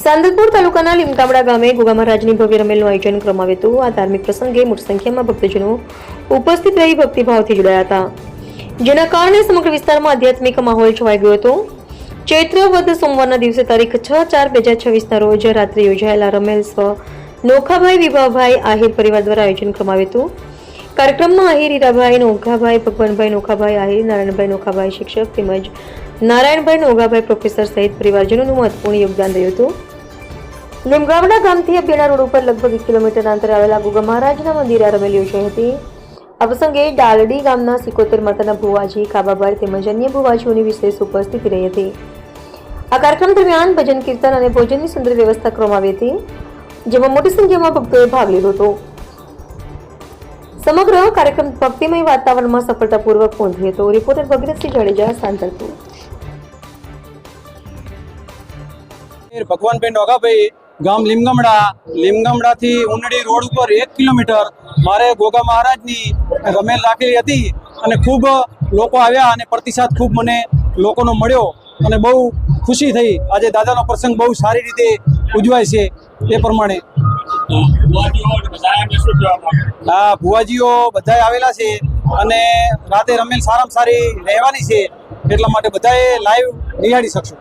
સાંદલપુર તાલુકાના લીમગામડા ગામે ગોગા મહારાજની ભવ્ય રમેલનું આયોજન કરવામાં આવ્યું હતું। આ ધાર્મિક પ્રસંગે મોટી સંખ્યામાં ભક્તજનો ઉપસ્થિત રહી ભક્તિભાવથી જોડાયા હતા, જેના કારણે સમગ્ર વિસ્તારમાં આધ્યાત્મિક માહોલ છવાઈ ગયો હતો। ચૈત્ર વદ સોમવારના દિવસે તારીખ 6/4/2026ના રોજ રાત્રે યોજાયેલા રમેલ સ્વ નોખાભાઈ વિભાભાઈ આહિર પરિવાર દ્વારા આયોજન કરવામાં આવ્યું હતું। કાર્યક્રમમાં આહિર હીરાભાઈ નોખાભાઈ, ભગવાનભાઈ નોખાભાઈ આહિર, નારાયણભાઈ નોખાભાઈ શિક્ષક તેમજ નારાયણભાઈ નોગાભાઈ પ્રોફેસર સહિત પરિવારજનોનું મહત્વપૂર્ણ યોગદાન રહ્યું હતું। લીમગામડા ગામથી અભિયાના રોડ ઉપર લગભગ 1 કિલોમીટર અંતરે આવેલા ગોગા મહારાજના મંદિરે રમેલ યોજાઈ હતી। આ પ્રસંગે ડાલડી ગામના 71 માતાના ભુવાજી, કાબાભાઈ તેમજ અન્ય ભુવાજીઓની વિશેષ ઉપસ્થિતિ રહી હતી। આ કાર્યક્રમ દરમિયાન ભજન કીર્તન અને ભોજનની સુંદર વ્યવસ્થા કરવામાં આવી હતી, જેમાં મોટી સંખ્યામાં ભક્તોએ ભાગ લીધો હતો। સમગ્ર કાર્યક્રમ ભક્તિમય વાતાવરણમાં સફળતાપૂર્વક પૂર્ણ થયો હતો। રિપોર્ટર ભગીરથસિંહ જાડેજા, સાંતલપુર। ભગવાનભાઈ નોગાભાઈ, ગામ લીમગામડાથી ઉનડી રોડ ઉપર 1 કિલોમીટર મારે ગોગા મહારાજની રમેલ રાખેલી હતી અને ખૂબ લોકો આવ્યા અને પ્રતિસાદ ખૂબ મને લોકોનો મળ્યો અને બહુ ખુશી થઈ। આજે દાદાનો પ્રસંગ બહુ સારી રીતે ઉજવાય છે। એ પ્રમાણે હા, ભુવાજીઓ બધા આવેલા છે અને રાતે રમેલ સારામાં સારી રહેવાની છે, એટલા માટે બધાએ લાઈવ નિહાળી શકશો।